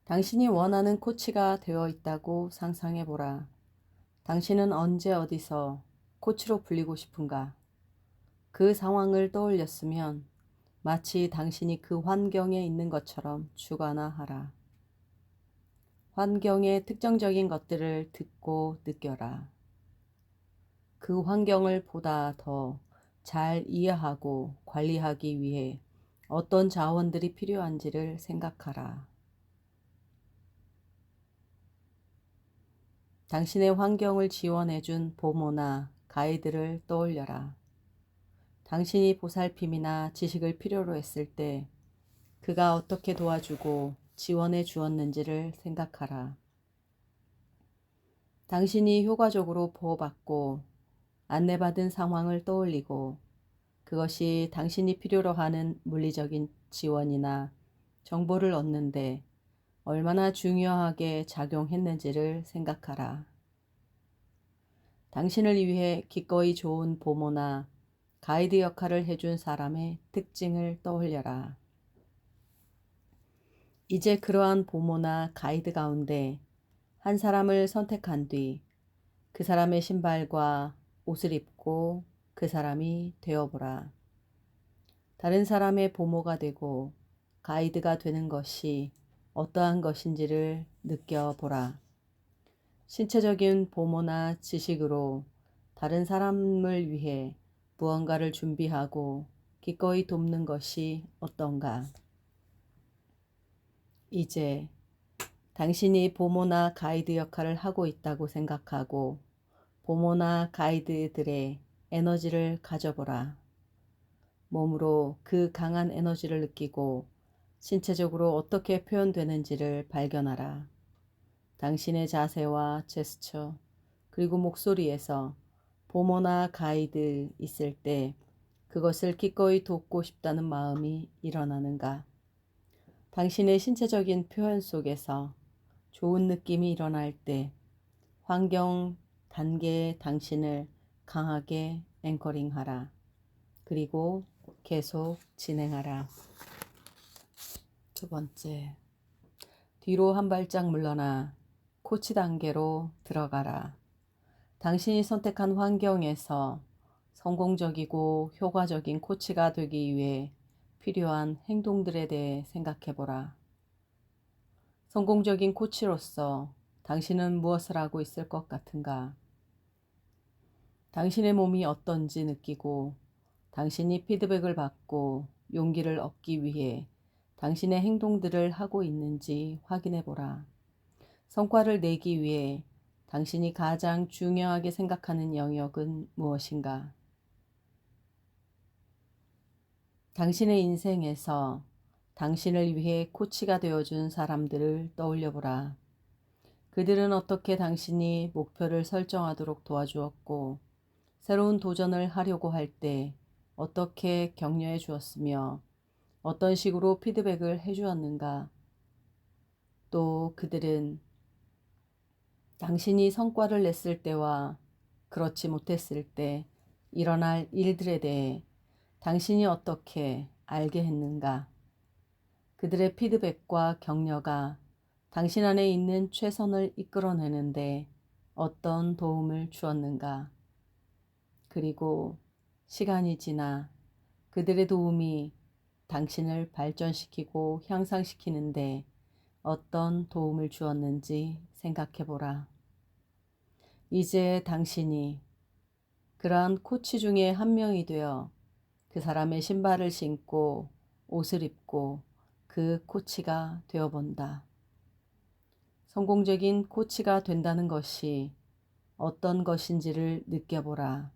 당신이 원하는 코치가 되어 있다고 상상해 보라. 당신은 언제 어디서 코치로 불리고 싶은가? 그 상황을 떠올렸으면 마치 당신이 그 환경에 있는 것처럼 주관화하라. 환경의 특정적인 것들을 듣고 느껴라. 그 환경을 보다 더 잘 이해하고 관리하기 위해 어떤 자원들이 필요한지를 생각하라. 당신의 환경을 지원해준 보모나 가이드를 떠올려라. 당신이 보살핌이나 지식을 필요로 했을 때 그가 어떻게 도와주고 지원해 주었는지를 생각하라. 당신이 효과적으로 보호받고 안내받은 상황을 떠올리고 그것이 당신이 필요로 하는 물리적인 지원이나 정보를 얻는데 얼마나 중요하게 작용했는지를 생각하라. 당신을 위해 기꺼이 좋은 보모나 가이드 역할을 해준 사람의 특징을 떠올려라. 이제 그러한 보모나 가이드 가운데 한 사람을 선택한 뒤 그 사람의 신발과 옷을 입고 그 사람이 되어보라. 다른 사람의 보모가 되고 가이드가 되는 것이 어떠한 것인지를 느껴보라. 신체적인 보모나 지식으로 다른 사람을 위해 무언가를 준비하고 기꺼이 돕는 것이 어떤가? 이제 당신이 보모나 가이드 역할을 하고 있다고 생각하고 보모나 가이드들의 에너지를 가져보라. 몸으로 그 강한 에너지를 느끼고 신체적으로 어떻게 표현되는지를 발견하라. 당신의 자세와 제스처, 그리고 목소리에서 보모나 가이드 있을 때 그것을 기꺼이 돕고 싶다는 마음이 일어나는가? 당신의 신체적인 표현 속에서 좋은 느낌이 일어날 때 환경 단계의 당신을 강하게 앵커링하라. 그리고 계속 진행하라. 두 번째, 뒤로 한 발짝 물러나 코치 단계로 들어가라. 당신이 선택한 환경에서 성공적이고 효과적인 코치가 되기 위해 필요한 행동들에 대해 생각해보라. 성공적인 코치로서 당신은 무엇을 하고 있을 것 같은가? 당신의 몸이 어떤지 느끼고 당신이 피드백을 받고 용기를 얻기 위해 당신의 행동들을 하고 있는지 확인해보라. 성과를 내기 위해 당신이 가장 중요하게 생각하는 영역은 무엇인가? 당신의 인생에서 당신을 위해 코치가 되어준 사람들을 떠올려보라. 그들은 어떻게 당신이 목표를 설정하도록 도와주었고, 새로운 도전을 하려고 할 때 어떻게 격려해 주었으며, 어떤 식으로 피드백을 해주었는가? 또 그들은 당신이 성과를 냈을 때와 그렇지 못했을 때 일어날 일들에 대해 당신이 어떻게 알게 했는가? 그들의 피드백과 격려가 당신 안에 있는 최선을 이끌어내는데 어떤 도움을 주었는가? 그리고 시간이 지나 그들의 도움이 당신을 발전시키고 향상시키는데 어떤 도움을 주었는지 생각해보라. 이제 당신이 그러한 코치 중에 한 명이 되어 그 사람의 신발을 신고 옷을 입고 그 코치가 되어본다. 성공적인 코치가 된다는 것이 어떤 것인지를 느껴보라.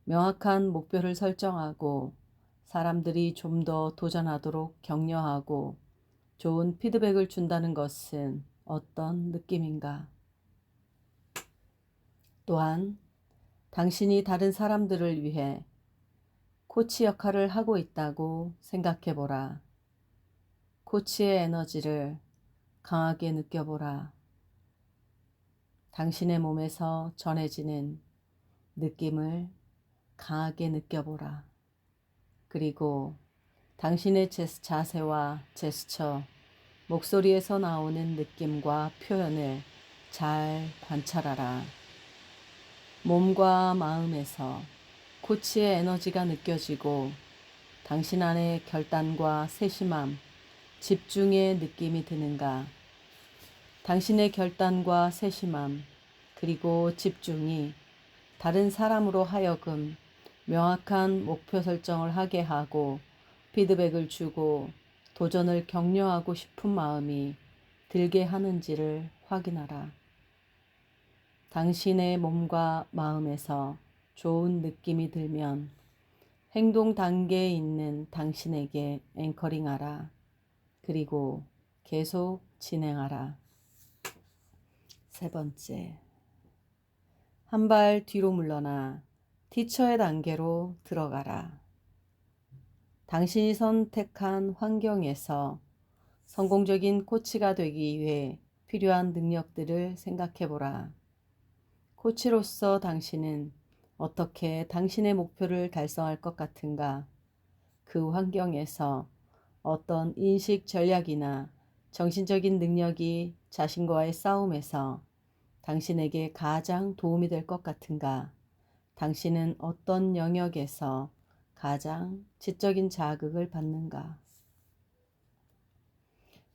명확한 목표를 설정하고 사람들이 좀 더 도전하도록 격려하고 좋은 피드백을 준다는 것은 어떤 느낌인가? 또한 당신이 다른 사람들을 위해 코치 역할을 하고 있다고 생각해보라. 코치의 에너지를 강하게 느껴보라. 당신의 몸에서 전해지는 느낌을 강하게 느껴보라. 그리고 당신의 자세와 제스처, 목소리에서 나오는 느낌과 표현을 잘 관찰하라. 몸과 마음에서 코치의 에너지가 느껴지고 당신 안에 결단과 세심함, 집중의 느낌이 드는가? 당신의 결단과 세심함, 그리고 집중이 다른 사람으로 하여금 명확한 목표 설정을 하게 하고 피드백을 주고 도전을 격려하고 싶은 마음이 들게 하는지를 확인하라. 당신의 몸과 마음에서 좋은 느낌이 들면 행동 단계에 있는 당신에게 앵커링하라. 그리고 계속 진행하라. 세 번째, 한 발 뒤로 물러나 티처의 단계로 들어가라. 당신이 선택한 환경에서 성공적인 코치가 되기 위해 필요한 능력들을 생각해보라. 코치로서 당신은 어떻게 당신의 목표를 달성할 것 같은가? 그 환경에서 어떤 인식 전략이나 정신적인 능력이 자신과의 싸움에서 당신에게 가장 도움이 될 것 같은가? 당신은 어떤 영역에서 가장 지적인 자극을 받는가?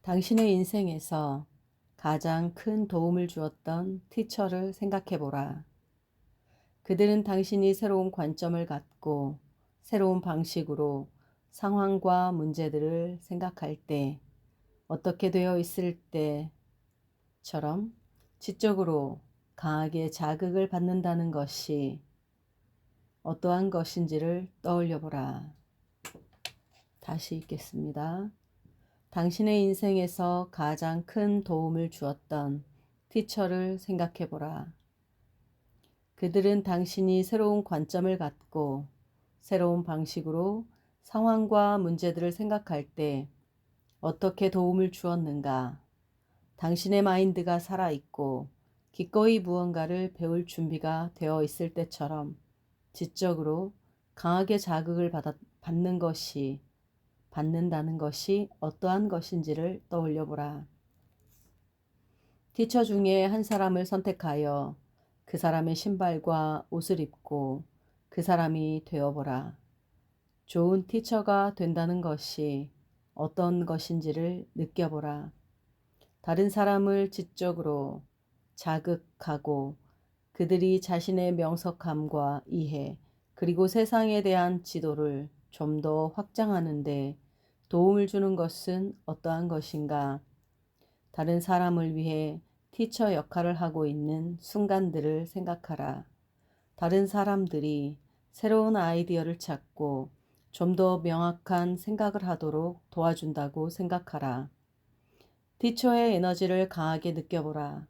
당신의 인생에서 가장 큰 도움을 주었던 티처를 생각해보라. 그들은 당신이 새로운 관점을 갖고 새로운 방식으로 상황과 문제들을 생각할 때 어떻게 되어 있을 때처럼 지적으로 강하게 자극을 받는다는 것이 어떠한 것인지를 떠올려 보라. 다시 읽겠습니다. 당신의 인생에서 가장 큰 도움을 주었던 티처를 생각해 보라. 그들은 당신이 새로운 관점을 갖고 새로운 방식으로 상황과 문제들을 생각할 때 어떻게 도움을 주었는가? 당신의 마인드가 살아있고 기꺼이 무언가를 배울 준비가 되어 있을 때처럼 지적으로 강하게 자극을 받는다는 것이 어떠한 것인지를 떠올려 보라. 티처 중에 한 사람을 선택하여 그 사람의 신발과 옷을 입고 그 사람이 되어보라. 좋은 티처가 된다는 것이 어떤 것인지를 느껴보라. 다른 사람을 지적으로 자극하고 그들이 자신의 명석함과 이해 그리고 세상에 대한 지도를 좀 더 확장하는 데 도움을 주는 것은 어떠한 것인가? 다른 사람을 위해 티처 역할을 하고 있는 순간들을 생각하라. 다른 사람들이 새로운 아이디어를 찾고 좀 더 명확한 생각을 하도록 도와준다고 생각하라. 티처의 에너지를 강하게 느껴보라.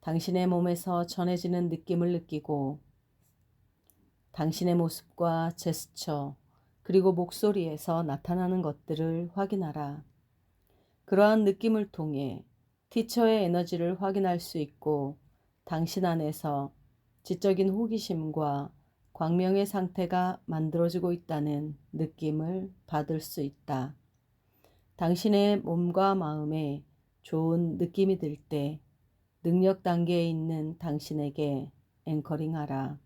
당신의 몸에서 전해지는 느낌을 느끼고 당신의 모습과 제스처 그리고 목소리에서 나타나는 것들을 확인하라. 그러한 느낌을 통해 티처의 에너지를 확인할 수 있고 당신 안에서 지적인 호기심과 광명의 상태가 만들어지고 있다는 느낌을 받을 수 있다. 당신의 몸과 마음에 좋은 느낌이 들 때 능력 단계에 있는 당신에게 앵커링하라.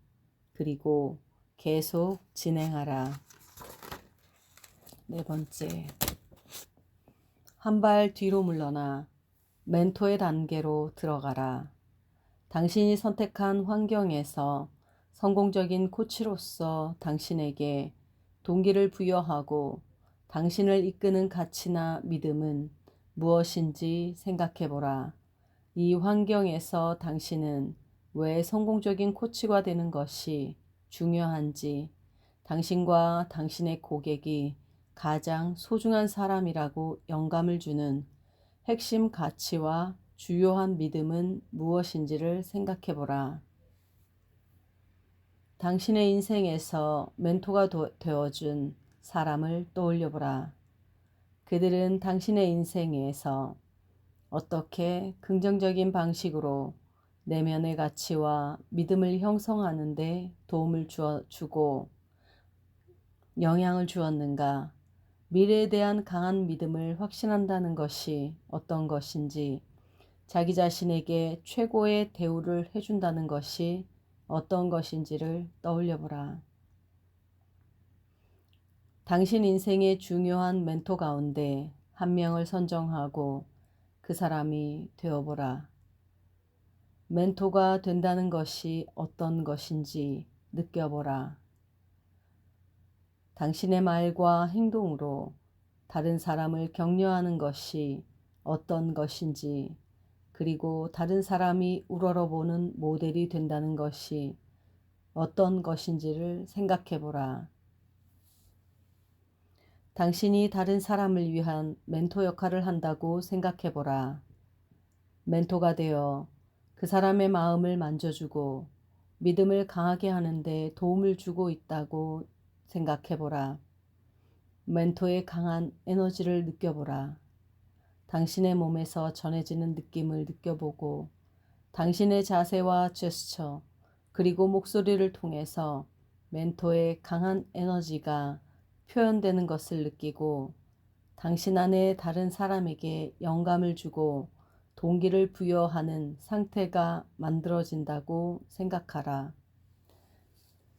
그리고 계속 진행하라. 네 번째, 한 발 뒤로 물러나 멘토의 단계로 들어가라. 당신이 선택한 환경에서 성공적인 코치로서 당신에게 동기를 부여하고 당신을 이끄는 가치나 믿음은 무엇인지 생각해보라. 이 환경에서 당신은 왜 성공적인 코치가 되는 것이 중요한지, 당신과 당신의 고객이 가장 소중한 사람이라고 영감을 주는 핵심 가치와 주요한 믿음은 무엇인지를 생각해보라. 당신의 인생에서 멘토가 되어준 사람을 떠올려보라. 그들은 당신의 인생에서 어떻게 긍정적인 방식으로 내면의 가치와 믿음을 형성하는 데 도움을 주고 영향을 주었는가? 미래에 대한 강한 믿음을 확신한다는 것이 어떤 것인지, 자기 자신에게 최고의 대우를 해준다는 것이 어떤 것인지를 떠올려보라. 당신 인생의 중요한 멘토 가운데 한 명을 선정하고 그 사람이 되어보라. 멘토가 된다는 것이 어떤 것인지 느껴보라. 당신의 말과 행동으로 다른 사람을 격려하는 것이 어떤 것인지, 그리고 다른 사람이 우러러보는 모델이 된다는 것이 어떤 것인지를 생각해보라. 당신이 다른 사람을 위한 멘토 역할을 한다고 생각해보라. 멘토가 되어 그 사람의 마음을 만져주고 믿음을 강하게 하는데 도움을 주고 있다고 생각해보라. 멘토의 강한 에너지를 느껴보라. 당신의 몸에서 전해지는 느낌을 느껴보고 당신의 자세와 제스처 그리고 목소리를 통해서 멘토의 강한 에너지가 표현되는 것을 느끼고 당신 안에 다른 사람에게 영감을 주고 동기를 부여하는 상태가 만들어진다고 생각하라.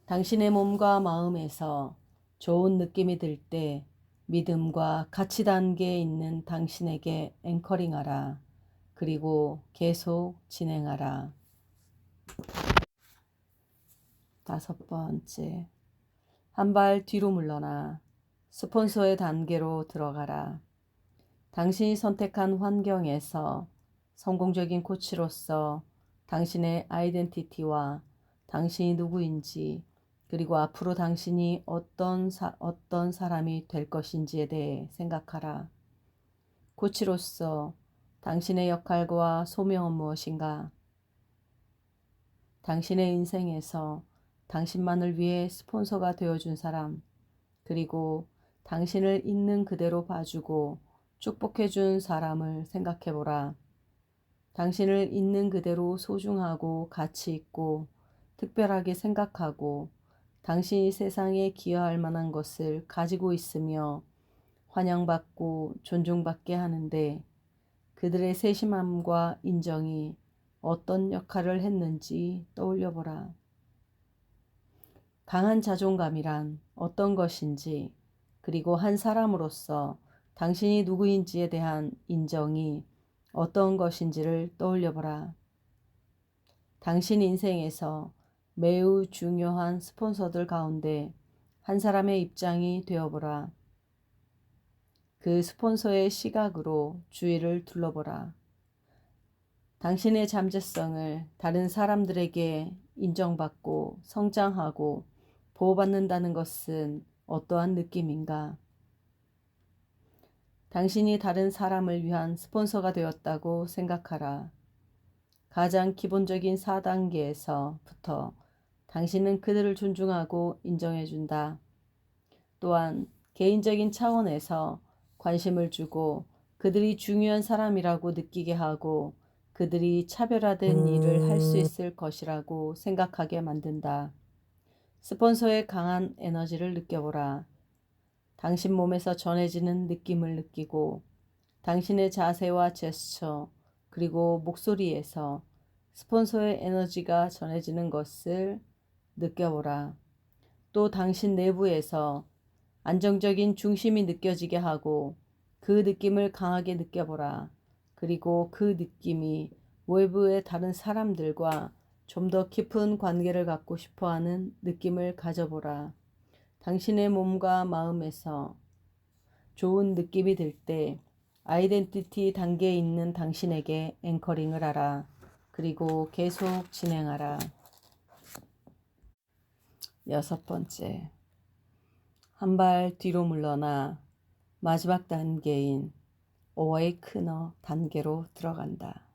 당신의 몸과 마음에서 좋은 느낌이 들 때 믿음과 가치 단계에 있는 당신에게 앵커링하라. 그리고 계속 진행하라. 5번째, 한 발 뒤로 물러나 스폰서의 단계로 들어가라. 당신이 선택한 환경에서 성공적인 코치로서 당신의 아이덴티티와 당신이 누구인지 그리고 앞으로 당신이 어떤 사람이 될 것인지에 대해 생각하라. 코치로서 당신의 역할과 소명은 무엇인가? 당신의 인생에서 당신만을 위해 스폰서가 되어준 사람, 그리고 당신을 있는 그대로 봐주고 축복해준 사람을 생각해보라. 당신을 있는 그대로 소중하고 가치 있고 특별하게 생각하고 당신이 세상에 기여할 만한 것을 가지고 있으며 환영받고 존중받게 하는데 그들의 세심함과 인정이 어떤 역할을 했는지 떠올려보라. 강한 자존감이란 어떤 것인지, 그리고 한 사람으로서 당신이 누구인지에 대한 인정이 어떤 것인지를 떠올려보라. 당신 인생에서 매우 중요한 스폰서들 가운데 한 사람의 입장이 되어보라. 그 스폰서의 시각으로 주위를 둘러보라. 당신의 잠재성을 다른 사람들에게 인정받고 성장하고 보호받는다는 것은 어떠한 느낌인가? 당신이 다른 사람을 위한 스폰서가 되었다고 생각하라. 가장 기본적인 4단계에서부터 당신은 그들을 존중하고 인정해준다. 또한 개인적인 차원에서 관심을 주고 그들이 중요한 사람이라고 느끼게 하고 그들이 차별화된 일을 할 수 있을 것이라고 생각하게 만든다. 스폰서의 강한 에너지를 느껴보라. 당신 몸에서 전해지는 느낌을 느끼고 당신의 자세와 제스처 그리고 목소리에서 스폰서의 에너지가 전해지는 것을 느껴보라. 또 당신 내부에서 안정적인 중심이 느껴지게 하고 그 느낌을 강하게 느껴보라. 그리고 그 느낌이 외부의 다른 사람들과 좀 더 깊은 관계를 갖고 싶어하는 느낌을 가져보라. 당신의 몸과 마음에서 좋은 느낌이 들 때 아이덴티티 단계에 있는 당신에게 앵커링을 하라. 그리고 계속 진행하라. 6번째, 한 발 뒤로 물러나 마지막 단계인 어웨이크너 단계로 들어간다.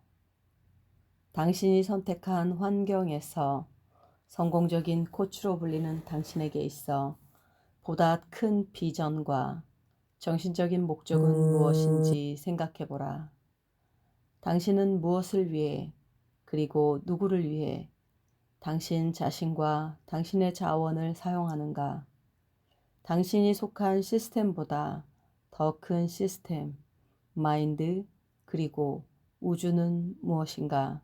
당신이 선택한 환경에서 성공적인 코치로 불리는 당신에게 있어 보다 큰 비전과 정신적인 목적은 무엇인지 생각해보라. 당신은 무엇을 위해 그리고 누구를 위해 당신 자신과 당신의 자원을 사용하는가? 당신이 속한 시스템보다 더 큰 시스템, 마인드, 그리고 우주는 무엇인가?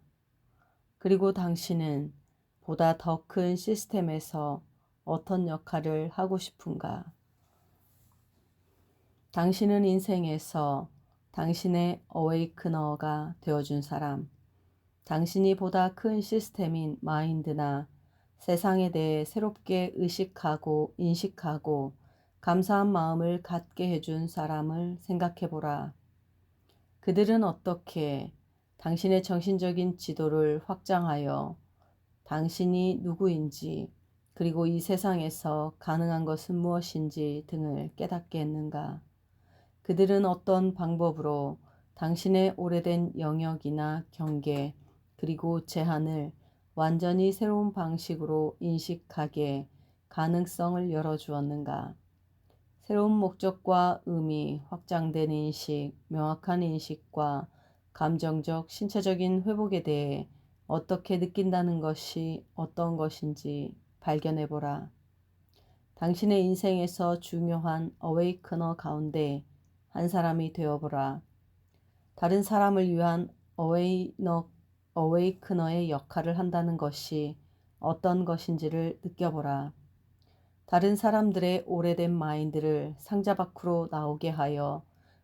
그리고 당신은 보다 더 큰 시스템에서 어떤 역할을 하고 싶은가? 당신은 인생에서 당신의 어웨이크너가 되어준 사람, 당신이 보다 큰 시스템인 마인드나 세상에 대해 새롭게 의식하고 인식하고 감사한 마음을 갖게 해준 사람을 생각해보라. 그들은 어떻게 당신의 정신적인 지도를 확장하여 당신이 누구인지 그리고 이 세상에서 가능한 것은 무엇인지 등을 깨닫게 했는가? 그들은 어떤 방법으로 당신의 오래된 영역이나 경계 그리고 제한을 완전히 새로운 방식으로 인식하게 가능성을 열어주었는가? 새로운 목적과 의미, 확장된 인식, 명확한 인식과 감정적, 신체적인 회복에 대해 어떻게 느낀다는 것이 어떤 것인지 발견해보라. 당신의 인생에서 중요한 어웨이크너 가운데 한 사람이 되어보라. 다른 사람을 위한 어웨이크너의 역할을 한다는 것이 어떤 것인지를 느껴보라. 다른 사람들의 오래된 마인드를 상자 밖으로 나오게 하여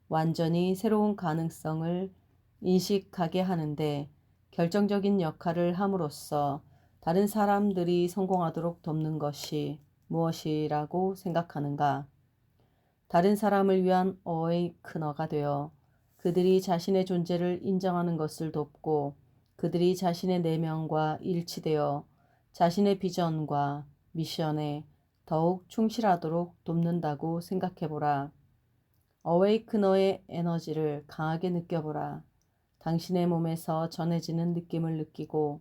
완전히 새로운 가능성을 인식하게 하는데 결정적인 역할을 함으로써 다른 사람들이 성공하도록 돕는 것이 무엇이라고 생각하는가? 다른 사람을 위한 어웨이크너가 되어 그들이 자신의 존재를 인정하는 것을 돕고 그들이 자신의 내면과 일치되어 자신의 비전과 미션에 더욱 충실하도록 돕는다고 생각해보라. 어웨이크너의 에너지를 강하게 느껴보라. 당신의 몸에서 전해지는 느낌을 느끼고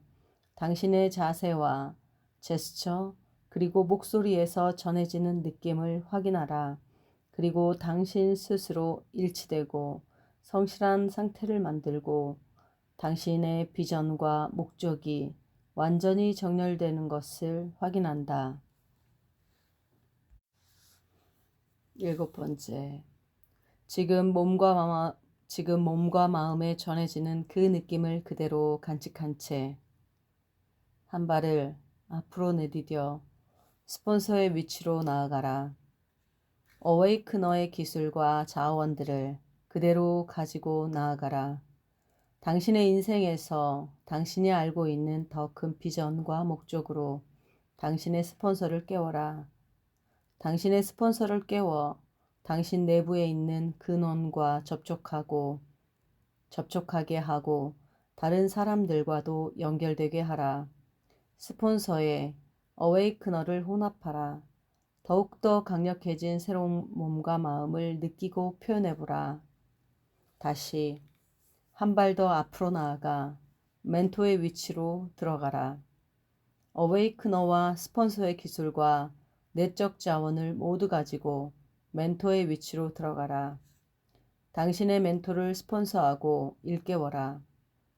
당신의 자세와 제스처 그리고 목소리에서 전해지는 느낌을 확인하라. 그리고 당신 스스로 일치되고 성실한 상태를 만들고 당신의 비전과 목적이 완전히 정렬되는 것을 확인한다. 7번째, 지금 몸과 마음에 전해지는 그 느낌을 그대로 간직한 채 한 발을 앞으로 내디뎌 스폰서의 위치로 나아가라. 어웨이크너의 기술과 자원들을 그대로 가지고 나아가라. 당신의 인생에서 당신이 알고 있는 더 큰 비전과 목적으로 당신의 스폰서를 깨워라. 당신의 스폰서를 깨워 당신 내부에 있는 근원과 접촉하게 하고 다른 사람들과도 연결되게 하라. 스폰서에 어웨이크너를 혼합하라. 더욱더 강력해진 새로운 몸과 마음을 느끼고 표현해보라. 다시 한 발 더 앞으로 나아가 멘토의 위치로 들어가라. 어웨이크너와 스폰서의 기술과 내적 자원을 모두 가지고 멘토의 위치로 들어가라. 당신의 멘토를 스폰서하고 일깨워라.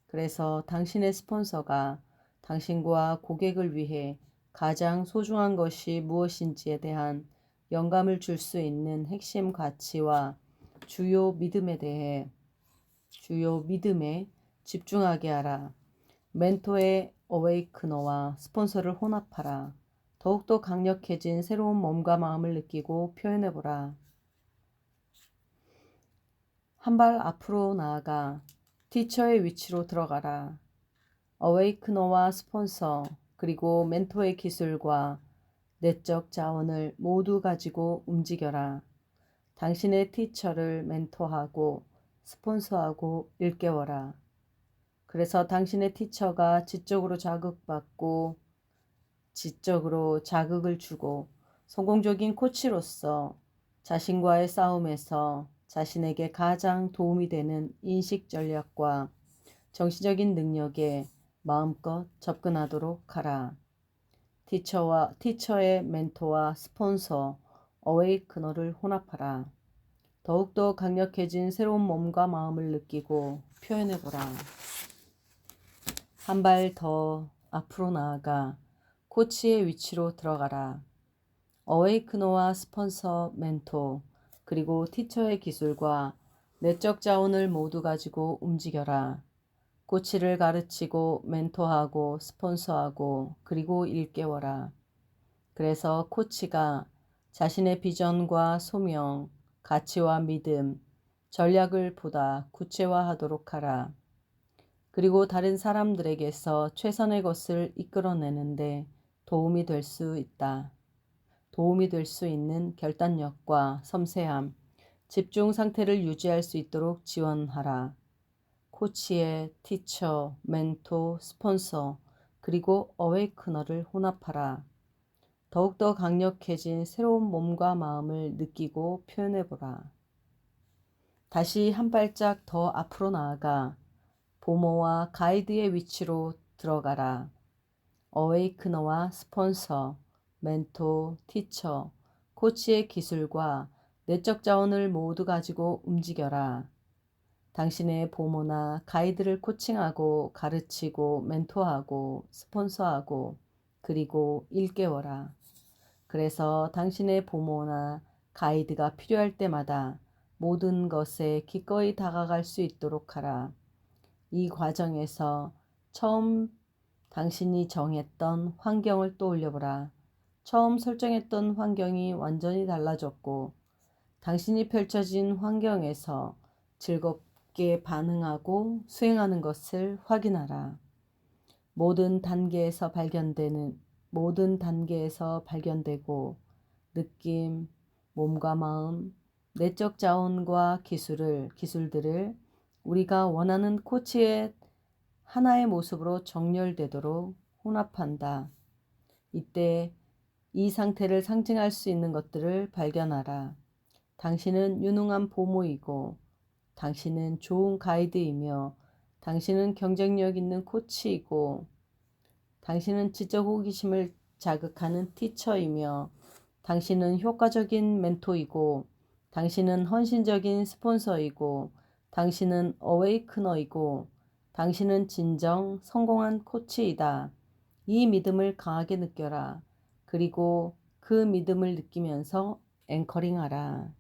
그래서 당신의 스폰서가 당신과 고객을 위해 가장 소중한 것이 무엇인지에 대한 영감을 줄 수 있는 핵심 가치와 주요 믿음에 집중하게 하라. 멘토의 어웨이크너와 스폰서를 혼합하라. 더욱더 강력해진 새로운 몸과 마음을 느끼고 표현해보라. 한 발 앞으로 나아가 티처의 위치로 들어가라. 어웨이크너와 스폰서 그리고 멘토의 기술과 내적 자원을 모두 가지고 움직여라. 당신의 티처를 멘토하고 스폰서하고 일깨워라. 그래서 당신의 티처가 지적으로 자극을 주고 성공적인 코치로서 자신과의 싸움에서 자신에게 가장 도움이 되는 인식 전략과 정신적인 능력에 마음껏 접근하도록 하라. 티처의 멘토와 스폰서, 어웨이크너를 혼합하라. 더욱더 강력해진 새로운 몸과 마음을 느끼고 표현해보라. 한 발 더 앞으로 나아가 코치의 위치로 들어가라. 어웨이크너와 스폰서, 멘토, 그리고 티처의 기술과 내적 자원을 모두 가지고 움직여라. 코치를 가르치고 멘토하고 스폰서하고 그리고 일깨워라. 그래서 코치가 자신의 비전과 소명, 가치와 믿음, 전략을 보다 구체화하도록 하라. 그리고 다른 사람들에게서 최선의 것을 이끌어내는데 도움이 될 수 있다. 도움이 될 수 있는 결단력과 섬세함, 집중 상태를 유지할 수 있도록 지원하라. 코치의 티처, 멘토, 스폰서, 그리고 어웨이크너를 혼합하라. 더욱더 강력해진 새로운 몸과 마음을 느끼고 표현해보라. 다시 한 발짝 더 앞으로 나아가 보모와 가이드의 위치로 들어가라. 어웨이크너와 스폰서, 멘토, 티처, 코치의 기술과 내적 자원을 모두 가지고 움직여라. 당신의 보모나 가이드를 코칭하고 가르치고 멘토하고 스폰서하고 그리고 일깨워라. 그래서 당신의 보모나 가이드가 필요할 때마다 모든 것에 기꺼이 다가갈 수 있도록 하라. 이 과정에서 처음 당신이 정했던 환경을 떠올려보라. 처음 설정했던 환경이 완전히 달라졌고 당신이 펼쳐진 환경에서 즐겁게 반응하고 수행하는 것을 확인하라. 모든 단계에서 발견되고 느낌, 몸과 마음, 내적 자원과 기술들을 우리가 원하는 코치의 하나의 모습으로 정렬되도록 혼합한다. 이때 이 상태를 상징할 수 있는 것들을 발견하라. 당신은 유능한 보모이고 당신은 좋은 가이드이며 당신은 경쟁력 있는 코치이고 당신은 지적 호기심을 자극하는 티처이며 당신은 효과적인 멘토이고 당신은 헌신적인 스폰서이고 당신은 어웨이크너이고 당신은 진정 성공한 코치이다. 이 믿음을 강하게 느껴라. 그리고 그 믿음을 느끼면서 앵커링하라.